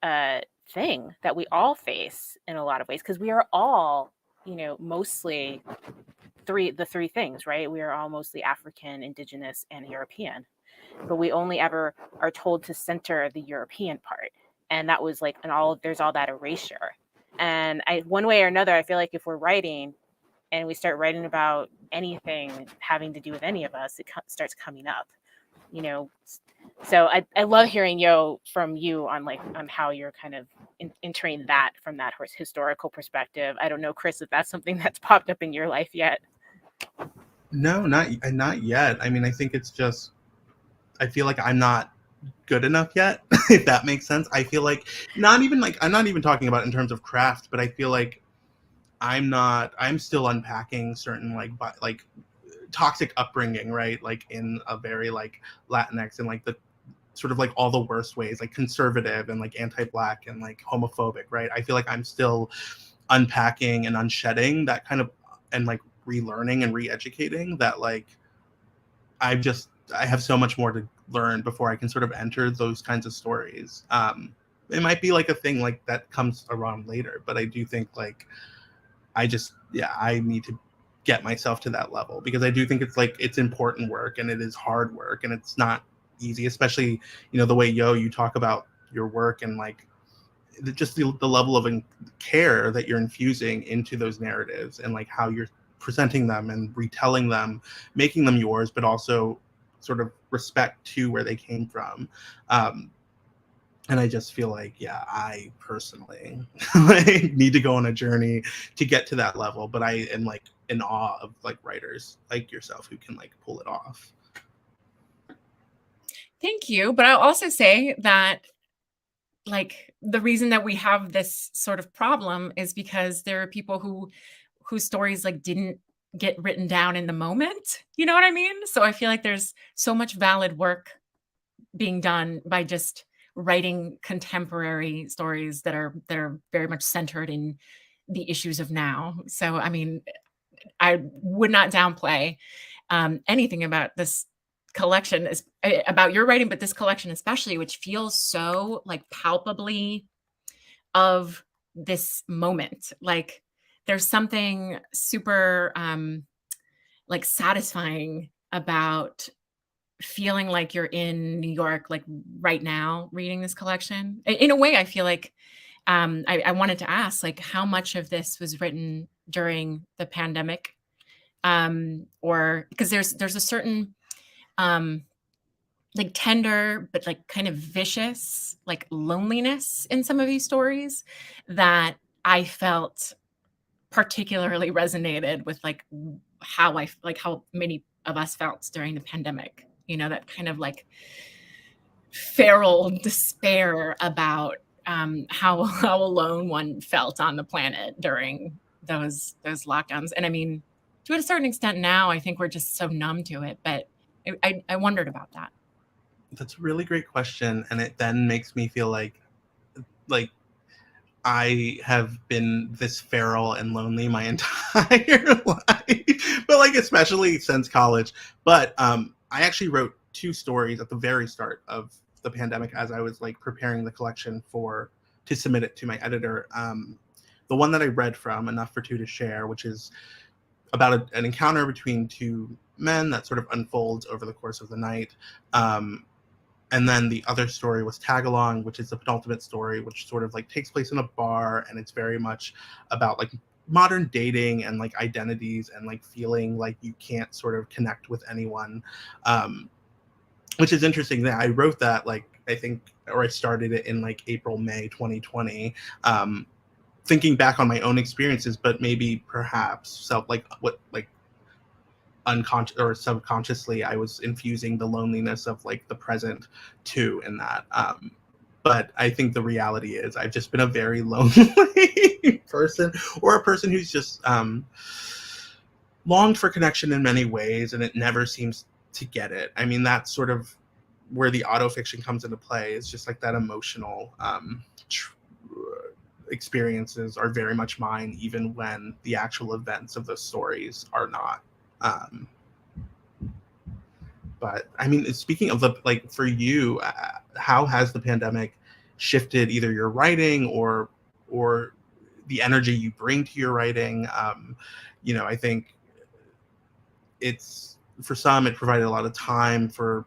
thing that we all face in a lot of ways, because we are all, mostly the three things, right? We are all mostly African, indigenous, and European, but we only ever are told to center the European part. And that was like, there's all that erasure. And one way or another, I feel like if we're writing and we start writing about anything having to do with any of us, it starts coming up. you know, so I love hearing from you on how you're kind of entering that from that historical perspective. I don't know, Chris, if that's something that's popped up in your life yet. No, not yet. I mean, I think it's just, I feel like I'm not good enough yet, if that makes sense. I feel like I'm not even talking about in terms of craft, but I feel like I'm still unpacking certain like toxic upbringing, right? Like in a very like Latinx and like the sort of like all the worst ways, like conservative and like anti-Black and like homophobic, right? I feel like I'm still unpacking and unshedding that kind of, and like relearning and re-educating that, like I have so much more to learn before I can sort of enter those kinds of stories. It might be like a thing like that comes around later, but I do think like I need to get myself to that level, because I do think it's important work, and it is hard work, and it's not easy, especially, the way you talk about your work, and like just the level of care that you're infusing into those narratives, and like how you're presenting them and retelling them, making them yours, but also sort of respect to where they came from. And I just feel like, I personally need to go on a journey to get to that level. But I am like in awe of like writers like yourself who can like pull it off. Thank you. But I'll also say that like the reason that we have this sort of problem is because there are people whose stories like didn't get written down in the moment. You know what I mean? So I feel like there's so much valid work being done by just writing contemporary stories that are very much centered in the issues of now. So I mean, I would not downplay anything about this collection, about your writing, but this collection especially, which feels so like palpably of this moment. Like there's something super like satisfying about feeling like you're in New York, like right now, reading this collection. In a way, I feel like I wanted to ask, like, how much of this was written during the pandemic, or because there's a certain like tender but like kind of vicious like loneliness in some of these stories that I felt particularly resonated with, like how many of us felt during the pandemic. That kind of like feral despair about how alone one felt on the planet during those lockdowns. And I mean, to a certain extent now, I think we're just so numb to it. But I wondered about that. That's a really great question, and it then makes me feel like I have been this feral and lonely my entire life, but like especially since college. But I actually wrote 2 stories at the very start of the pandemic as I was like preparing the collection to submit it to my editor. The one that I read from, Enough for Two to Share, which is about an encounter between 2 men that sort of unfolds over the course of the night. And then the other story was Tag Along, which is the penultimate story, which sort of like takes place in a bar, and it's very much about like modern dating and like identities and like feeling like you can't sort of connect with anyone, which is interesting. That I wrote that I started it in like April, May 2020, thinking back on my own experiences, but maybe perhaps unconscious or subconsciously I was infusing the loneliness of like the present too in that. But I think the reality is I've just been a very lonely person, or a person who's just longed for connection in many ways, and it never seems to get it. I mean, that's sort of where the autofiction comes into play. It's just like that emotional experiences are very much mine, even when the actual events of those stories are not. But I mean, speaking of for you, how has the pandemic shifted either your writing or the energy you bring to your writing? I think for some it provided a lot of time. For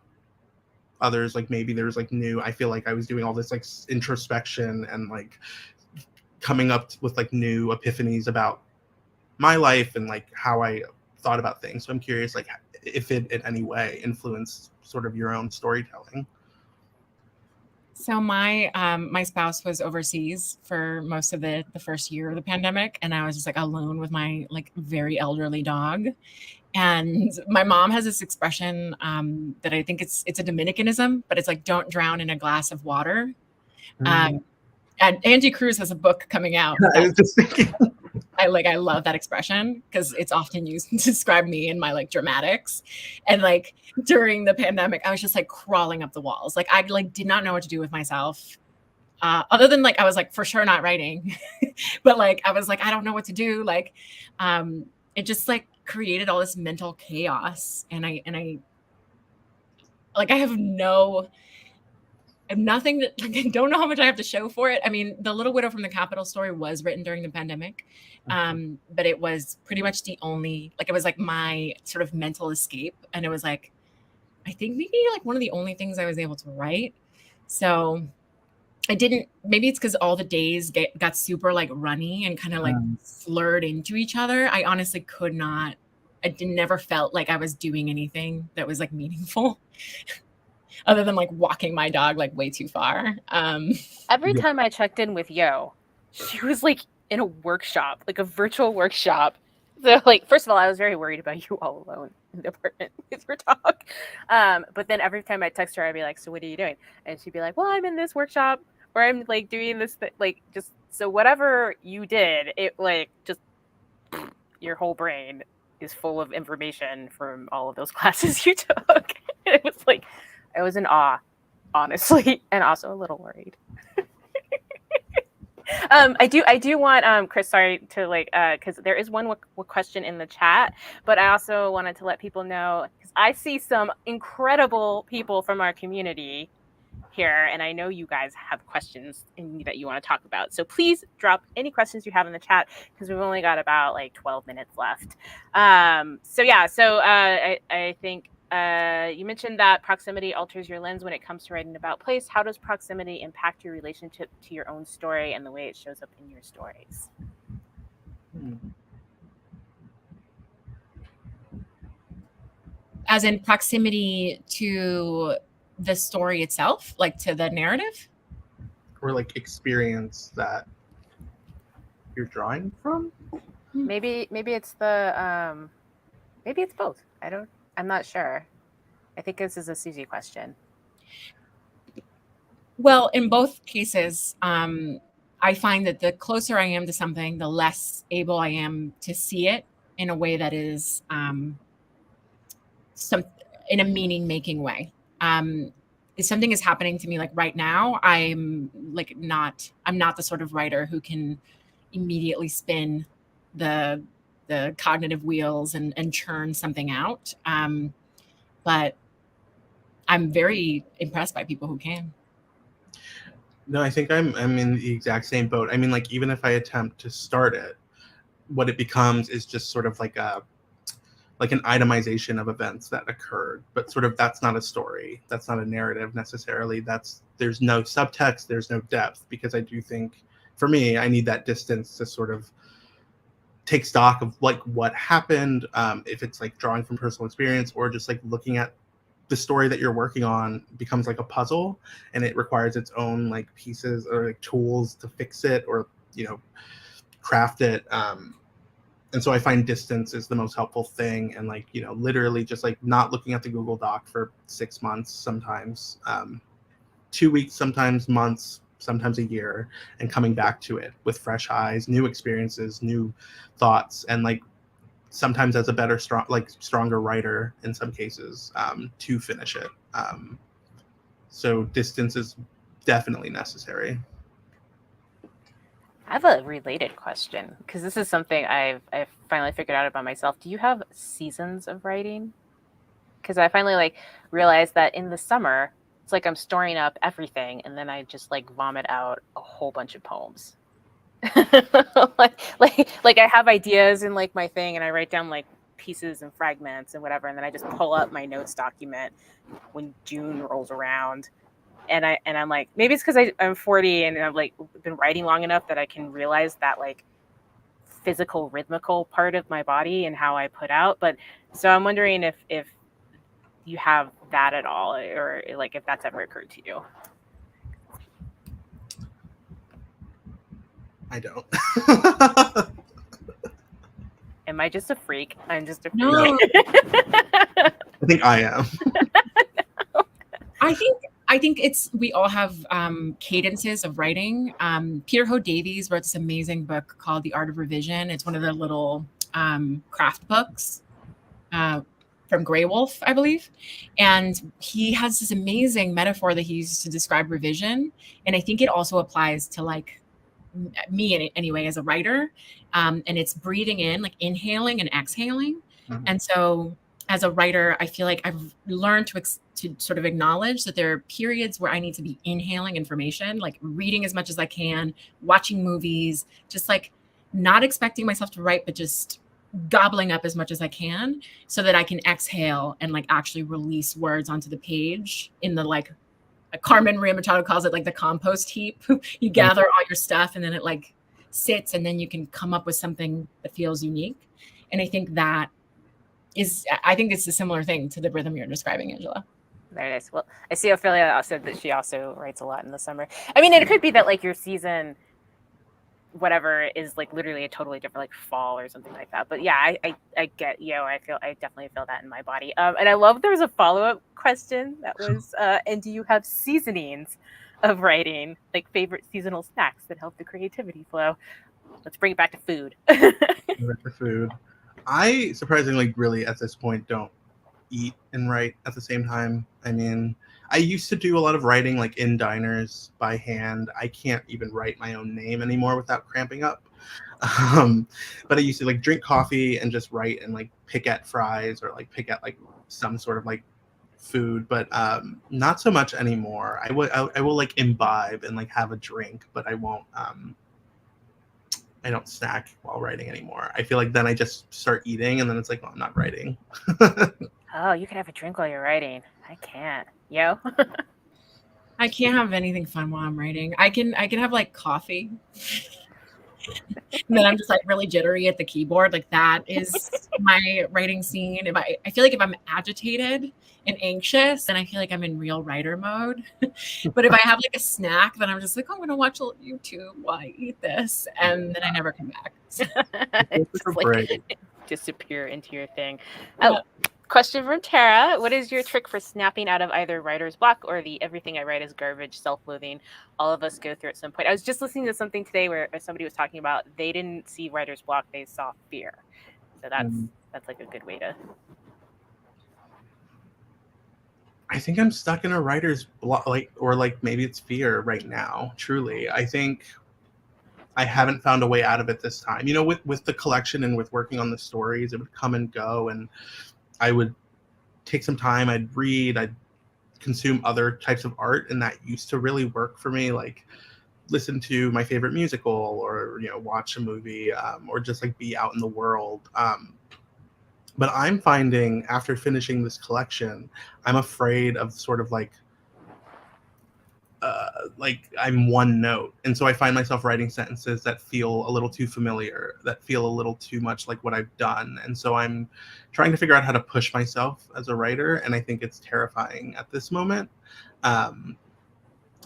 others, like maybe there's like I feel like I was doing all this like introspection and like coming up with like new epiphanies about my life and like how I thought about things. So I'm curious, like, if it in any way influenced sort of your own storytelling. So my my spouse was overseas for most of the first year of the pandemic, and I was just like alone with my like very elderly dog. And my mom has this expression that I think it's a Dominicanism, but it's like don't drown in a glass of water. And Angie Cruz has a book coming out. I was just thinking. I love that expression because it's often used to describe me and my like dramatics. And like during the pandemic, I was just like crawling up the walls. Like I like did not know what to do with myself. Other than like I was like for sure not writing. But like I was like, I don't know what to do. Like it just like created all this mental chaos. And I like I have nothing that like, I don't know how much I have to show for it. I mean, The Little Widow from the Capitol story was written during the pandemic. But it was pretty much the only, like, it was like my sort of mental escape. And it was like, I think maybe like one of the only things I was able to write. So I didn't, maybe it's because all the days got super like runny and kind of like slurred into each other. I honestly could not, never felt like I was doing anything that was like meaningful. Other than like walking my dog like way too far. Every time I checked in with Yo, she was like in a workshop, like a virtual workshop. So like, first of all, I was very worried about you all alone in the apartment with your dog. But then every time I text her, I'd be like, so what are you doing? And she'd be like, well, I'm in this workshop or I'm like doing this, like just, so whatever you did, it like just your whole brain is full of information from all of those classes you took. It was like, I was in awe, honestly, and also a little worried. I do want Chris, sorry to like because there is one question in the chat, but I also wanted to let people know because I see some incredible people from our community here, and I know you guys have questions that you want to talk about. So please drop any questions you have in the chat because we've only got about like 12 minutes left. I think. You mentioned that proximity alters your lens when it comes to writing about place. How does proximity impact your relationship to your own story and the way it shows up in your stories? As in proximity to the story itself, like to the narrative? Or like experience that you're drawing from? Maybe it's the maybe it's both. I'm not sure. I think this is a Susie question. Well, in both cases, I find that the closer I am to something, the less able I am to see it in a way that is in a meaning-making way. If something is happening to me like right now, I'm not the sort of writer who can immediately spin the cognitive wheels and churn something out. But I'm very impressed by people who can. No, I think I'm in the exact same boat. I mean, like, even if I attempt to start it, what it becomes is just sort of like an itemization of events that occurred, but sort of that's not a story. That's not a narrative necessarily. There's no subtext, there's no depth, because I do think for me, I need that distance to sort of take stock of like what happened, if it's like drawing from personal experience or just like looking at the story that you're working on becomes like a puzzle and it requires its own like pieces or like tools to fix it or, craft it. And so I find distance is the most helpful thing. And like, literally just like not looking at the Google Doc for 6 months, sometimes 2 weeks, sometimes months, sometimes a year, and coming back to it with fresh eyes, new experiences, new thoughts, and like sometimes as a stronger writer in some cases to finish it. So distance is definitely necessary. I have a related question because this is something I've finally figured out about myself. Do you have seasons of writing? Because I finally realized that in the summer, it's like I'm storing up everything and then I just vomit out a whole bunch of poems. like I have ideas in my thing and I write down pieces and fragments and whatever, and then I just pull up my notes document when June rolls around. And I'm like, maybe it's because I'm 40 and I've been writing long enough that I can realize that physical rhythmical part of my body and how I put out. But so I'm wondering if you have that at all, or like if that's ever occurred to you. I don't. Am I just a freak? I'm just a freak. No. I think I am. I think we all have cadences of writing. Peter Ho Davies wrote this amazing book called The Art of Revision. It's one of the little craft books from Grey Wolf, I believe. And he has this amazing metaphor that he uses to describe revision. And I think it also applies to like me anyway as a writer. And it's breathing in, like inhaling and exhaling. Mhm. And so as a writer, I feel like I've learned to sort of acknowledge that there are periods where I need to be inhaling information, like reading as much as I can, watching movies, just like not expecting myself to write, but just gobbling up as much as I can so that I can exhale and like actually release words onto the page in the like Carmen Maria Machado calls it like the compost heap. You gather all your stuff and then it like sits and then you can come up with something that feels unique. And I think it's a similar thing to the rhythm you're describing, Angela. Very nice. Well, I see Ophelia said that she also writes a lot in the summer. I mean, it could be that like your season, whatever, is like literally a totally different like fall or something like that. But yeah, I get, I definitely feel that in my body. And I love there was a follow-up question that was, and do you have seasonings of writing, like favorite seasonal snacks that help the creativity flow? Let's bring it back to food. For food. I surprisingly really at this point don't eat and write at the same time. I mean, I used to do a lot of writing like in diners by hand. I can't even write my own name anymore without cramping up. But I used to like drink coffee and just write and like pick at fries or like pick at like some sort of like food, but not so much anymore. I will like imbibe and like have a drink, but I won't I don't snack while writing anymore. I feel like then I just start eating and then it's like, well, I'm not writing. Oh, you can have a drink while you're writing. I can't. Yo. I can't have anything fun while I'm writing. I can have like coffee. And then I'm just like really jittery at the keyboard. Like that is my writing scene. I feel like if I'm agitated and anxious, then I feel like I'm in real writer mode. But if I have like a snack, then I'm just like, oh, I'm going to watch a little YouTube while I eat this. And then I never come back. Just like disappear into your thing. Oh, question from Tara. What is your trick for snapping out of either writer's block or the everything I write is garbage, self-loathing all of us go through at some point? I was just listening to something today where somebody was talking about they didn't see writer's block, they saw fear. So that's like a good way to... I think I'm stuck in a writer's block, or maybe it's fear right now. Truly, I think I haven't found a way out of it this time. You know, with the collection and with working on the stories, it would come and go, and I would take some time. I'd read. I'd consume other types of art, and that used to really work for me. Like listen to my favorite musical, or watch a movie, or just like be out in the world. But I'm finding after finishing this collection, I'm afraid of sort of like I'm one note. And so I find myself writing sentences that feel a little too familiar, that feel a little too much like what I've done. And so I'm trying to figure out how to push myself as a writer. And I think it's terrifying at this moment. So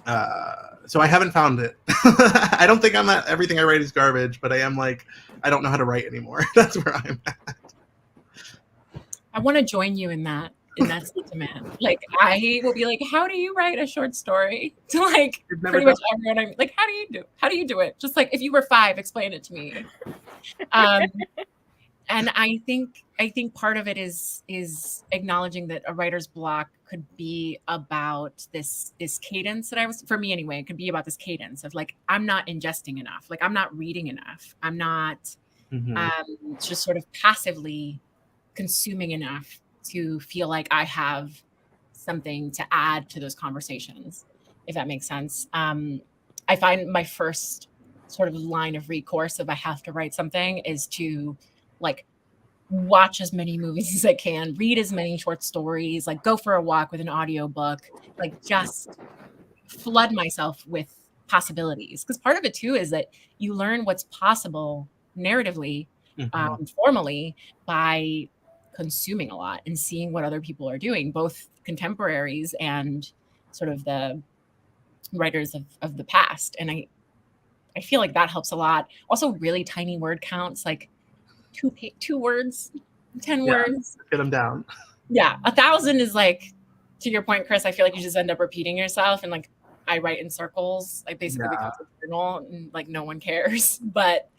I haven't found it. I don't think I'm at everything I write is garbage, but I am like, I don't know how to write anymore. That's where I'm at. I want to join you in that sentiment. Like I will be like, how do you write a short story? To like pretty much everyone. I'm like, how do you do it? Just like if you were 5, explain it to me. And I think part of it is acknowledging that a writer's block could be about this cadence for me anyway, it could be about this cadence of like, I'm not ingesting enough. Like I'm not reading enough. I'm not just sort of passively consuming enough to feel like I have something to add to those conversations, if that makes sense. I find my first sort of line of recourse if I have to write something is to like watch as many movies as I can, read as many short stories, like go for a walk with an audiobook, like just flood myself with possibilities. Because part of it too is that you learn what's possible narratively, Mhm. formally, by consuming a lot and seeing what other people are doing, both contemporaries and sort of the writers of the past. And I feel like that helps a lot. Also, really tiny word counts, like two words, 10 Yeah, words. get them down. Yeah, 1,000 is like, to your point, Chris, I feel like you just end up repeating yourself, and like I write in circles, like basically Yeah, becomes a journal, and like no one cares. But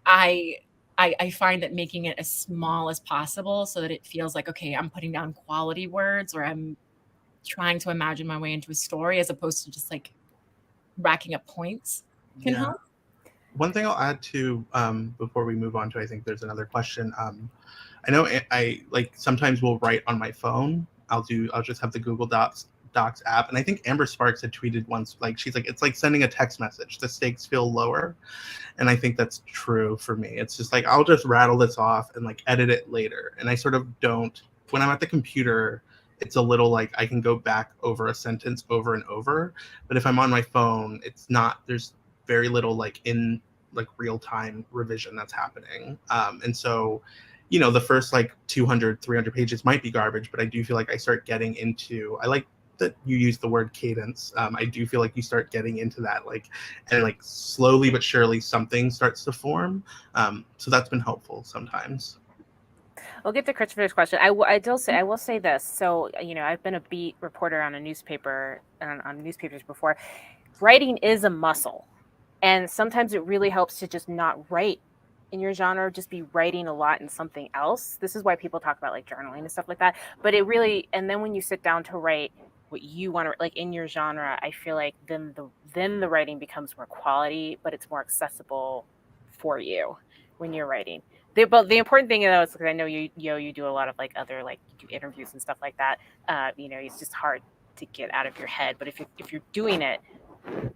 I I find that making it as small as possible so that it feels like, okay, I'm putting down quality words, or I'm trying to imagine my way into a story, as opposed to just like racking up points, can yeah. help. One thing I'll add to before we move on to, I think there's another question. I know I like sometimes will write on my phone. I'll just have the Google Docs app, and I think Amber Sparks had tweeted once, like she's like, it's like sending a text message. The stakes feel lower, and I think that's true for me. It's just like I'll just rattle this off and like edit it later, and I sort of don't. When I'm at the computer, it's a little like I can go back over a sentence over and over, but if I'm on my phone, it's not. There's very little like in like real time revision that's happening, and so the first like 200 300 pages might be garbage, but I do feel like I start getting into, I like that you use the word cadence. I do feel like you start getting into that, like, and like slowly but surely something starts to form. So that's been helpful sometimes. We'll get to Christopher's question. I will say this. So, I've been a beat reporter on a newspaper, on newspapers before. Writing is a muscle. And sometimes it really helps to just not write in your genre, just be writing a lot in something else. This is why people talk about like journaling and stuff like that. But it really, and then when you sit down to write what you want to, like in your genre, I feel like then the writing becomes more quality, but it's more accessible for you when you're writing. But the important thing though is, because I know you do a lot of like other, like you do interviews and stuff like that. It's just hard to get out of your head. But if you're doing it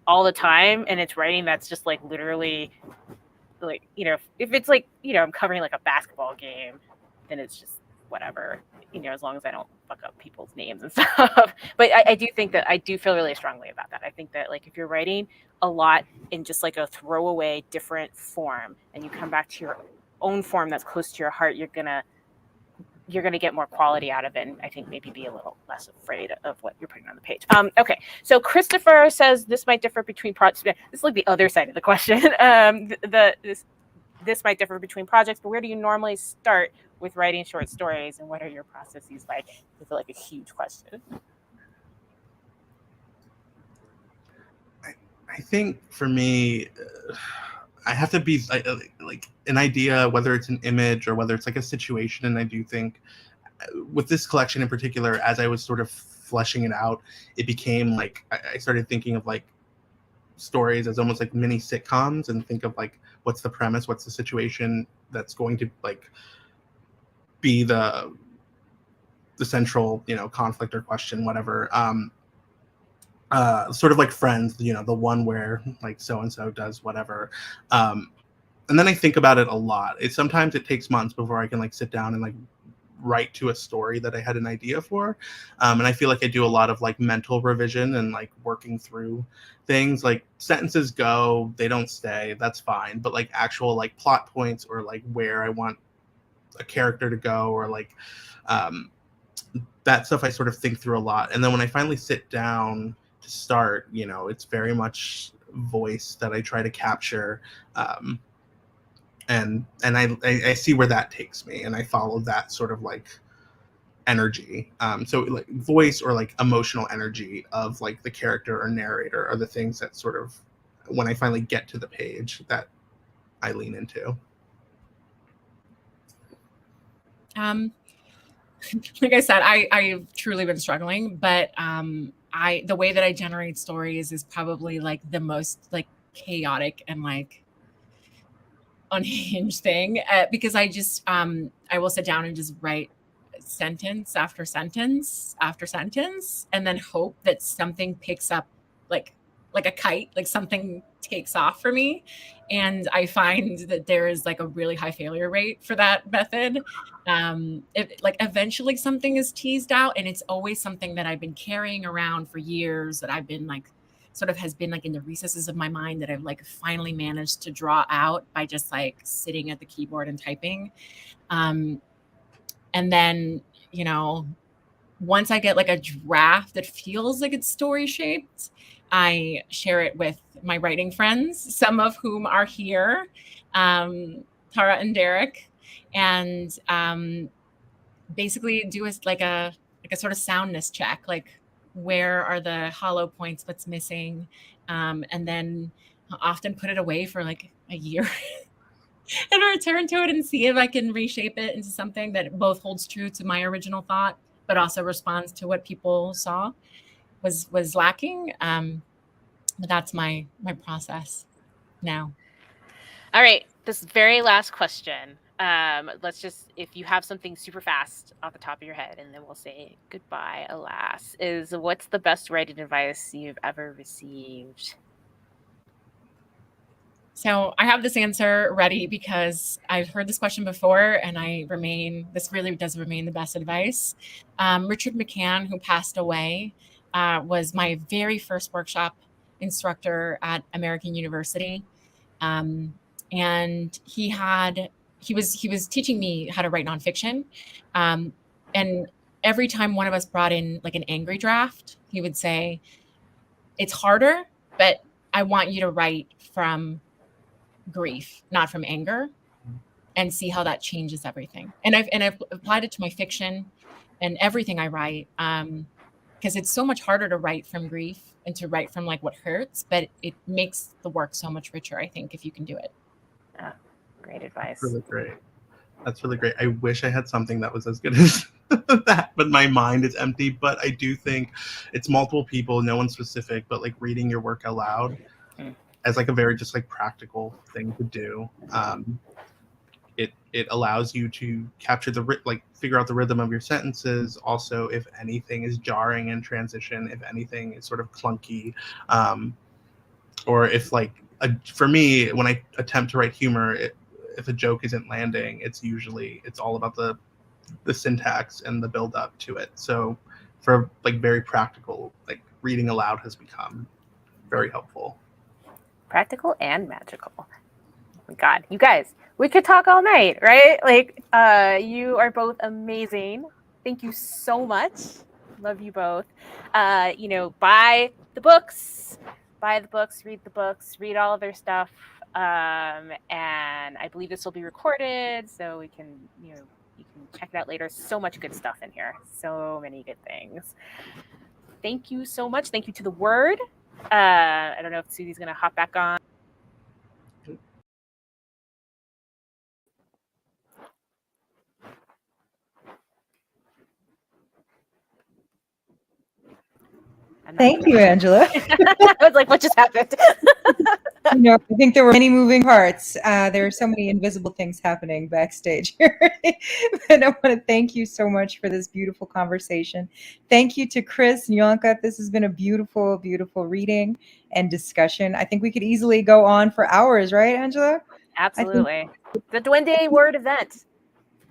all the time and it's writing that's just like literally like, if it's like, I'm covering like a basketball game, then it's just whatever, as long as I don't fuck up people's names and stuff. But I do think that I do feel really strongly about that. I think that like if you're writing a lot in just like a throwaway different form and you come back to your own form that's close to your heart, you're gonna get more quality out of it, and I think maybe be a little less afraid of what you're putting on the page. Okay, so Christopher says this might differ between projects. This is like the other side of the question. This might differ between projects, but where do you normally start with writing short stories, and what are your processes like? It's like a huge question. I think for me, I have to be like an idea, whether it's an image or whether it's like a situation. And I do think with this collection in particular, as I was sort of fleshing it out, it became like I started thinking of like stories as almost like mini sitcoms, and think of like what's the premise, what's the situation that's going to like be the central conflict or question, whatever. Sort of like Friends, the one where like so and so does whatever. And then I think about it a lot. Sometimes it takes months before I can like sit down and like write to a story that I had an idea for. And I feel like I do a lot of like mental revision and like working through things. Like sentences go, they don't stay, that's fine. But like actual like plot points, or like where I want a character to go, or like that stuff I sort of think through a lot. And then when I finally sit down to start, it's very much voice that I try to capture. And I see where that takes me, and I follow that sort of like energy. So like voice or like emotional energy of like the character or narrator are the things that sort of, when I finally get to the page, that I lean into. Like I said, I've truly been struggling, but the way that I generate stories is probably like the most like chaotic and like unhinged thing, because I will sit down and just write sentence after sentence after sentence, and then hope that something picks up, like a kite, like something takes off for me. And I find that there is like a really high failure rate for that method. Like eventually something is teased out, and it's always something that I've been carrying around for years, that I've been like sort of has been like in the recesses of my mind that I've like finally managed to draw out by just like sitting at the keyboard and typing. And then, you know, once I get like a draft that feels like it's story shaped, I share it with my writing friends, some of whom are here, Tara and Derek, and basically do like a sort of soundness check, like where are the hollow points, what's missing, and then I'll often put it away for like a year and return to it and see if I can reshape it into something that both holds true to my original thought, but also responds to what people saw was lacking. But that's my process now. All right, this very last question. Let's just, if you have something super fast off the top of your head, and then we'll say goodbye, alas, is what's the best writing advice you've ever received? So I have this answer ready because I've heard this question before, and this really does remain the best advice. Richard McCann, who passed away, was my very first workshop instructor at American University. And he was teaching me how to write nonfiction. And every time one of us brought in like an angry draft, he would say, it's harder, but I want you to write from grief, not from anger, and see how that changes everything. And I've applied it to my fiction and everything I write, because it's so much harder to write from grief and to write from like what hurts, but it makes the work so much richer, I think, if you can do it. Great advice. Really great. That's really great. I wish I had something that was as good as that, but my mind is empty. But I do think it's multiple people, no one specific, but like reading your work out loud as like a very just like practical thing to do. It allows you to capture figure out the rhythm of your sentences. Also, if anything is jarring in transition, if anything is sort of clunky, or if for me, when I attempt to write humor, if a joke isn't landing, it's all about the syntax and the build up to it. So for like very practical, like reading aloud has become very helpful. Practical and magical. Oh my God, you guys, we could talk all night, right? Like, you are both amazing. Thank you so much. Love you both. Buy the books, read the books, read all of their stuff. And I believe this will be recorded, so you can check it out later. So much good stuff in here. So many good things. Thank you so much. Thank you to The Word. I don't know if Susie's going to hop back on. Thank you, Angela. I was like, what just happened? I think there were many moving parts. There are so many invisible things happening backstage here. And I want to thank you so much for this beautiful conversation. Thank you to Chris and Yohanca. This has been a beautiful, beautiful reading and discussion. I think we could easily go on for hours, right, Angela? Absolutely. The Duende Word event.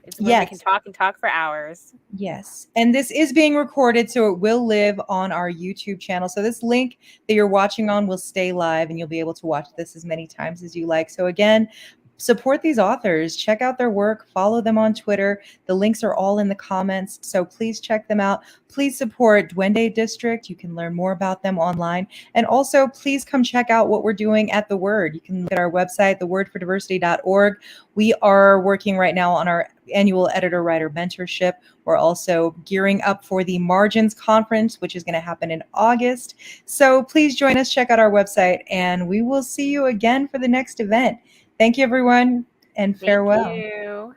It's where we can talk and talk for hours. Yes. And this is being recorded, so it will live on our YouTube channel. So this link that you're watching on will stay live, and you'll be able to watch this as many times as you like. So again, support these authors, check out their work, follow them on Twitter. The links are all in the comments, so please check them out. Please support Duende District. You can learn more about them online. And also, please come check out what we're doing at The Word. You can look at our website, thewordfordiversity.org. We are working right now on our annual editor-writer mentorship. We're also gearing up for the Margins Conference, which is going to happen in August. So please join us, check out our website, and we will see you again for the next event. Thank you, everyone, and farewell. Thank you.